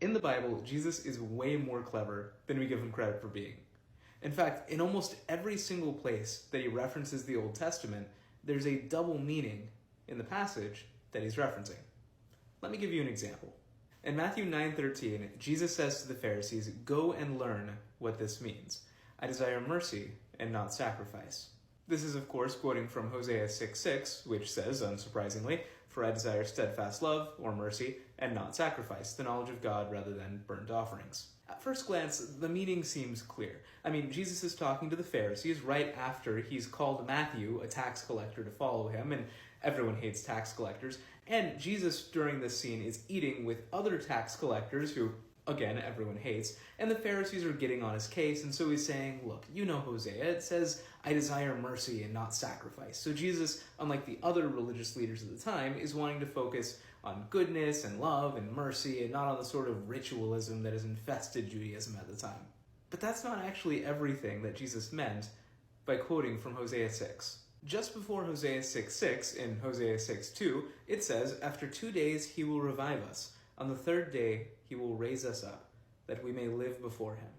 In the Bible, Jesus is way more clever than we give him credit for being. In fact, in almost every single place that he references the Old Testament, there's a double meaning in the passage that he's referencing. Let me give you an example. In Matthew 9:13, Jesus says to the Pharisees, "Go and learn what this means. I desire mercy and not sacrifice." This is, of course, quoting from Hosea 6:6, which says, unsurprisingly, "For I desire steadfast love, or mercy, and not sacrifice, the knowledge of God rather than burnt offerings." At first glance, the meaning seems clear. I mean, Jesus is talking to the Pharisees right after he's called Matthew, a tax collector, to follow him, and everyone hates tax collectors. And Jesus, during this scene, is eating with other tax collectors who, again, everyone hates, and the Pharisees are getting on his case, and so he's saying, look, you know Hosea, it says, "I desire mercy and not sacrifice." So Jesus, unlike the other religious leaders at the time, is wanting to focus on goodness and love and mercy and not on the sort of ritualism that has infested Judaism at the time. But that's not actually everything that Jesus meant by quoting from Hosea 6. Just before Hosea 6:6, in Hosea 6:2, it says, "After 2 days he will revive us. On the third day, he will raise us up, that we may live before him."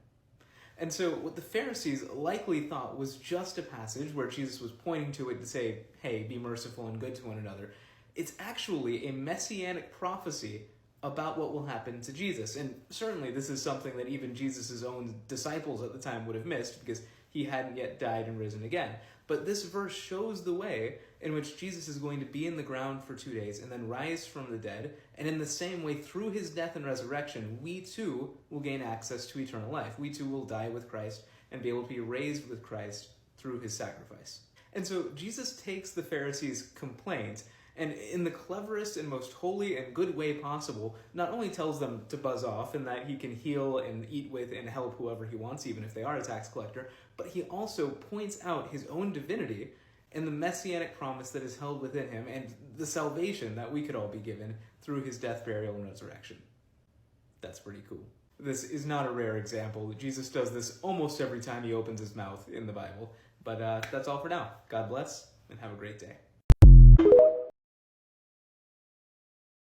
And so what the Pharisees likely thought was just a passage where Jesus was pointing to it to say, hey, be merciful and good to one another. It's actually a messianic prophecy about what will happen to Jesus. And certainly this is something that even Jesus' own disciples at the time would have missed because he hadn't yet died and risen again. But this verse shows the way in which Jesus is going to be in the ground for 2 days and then rise from the dead. And in the same way, through his death and resurrection, we too will gain access to eternal life. We too will die with Christ and be able to be raised with Christ through his sacrifice. And so Jesus takes the Pharisees' complaint and in the cleverest and most holy and good way possible, not only tells them to buzz off and that he can heal and eat with and help whoever he wants, even if they are a tax collector, but he also points out his own divinity and the messianic promise that is held within him and the salvation that we could all be given through his death, burial, and resurrection. That's pretty cool. This is not a rare example. Jesus does this almost every time he opens his mouth in the Bible. But that's all for now. God bless, and have a great day.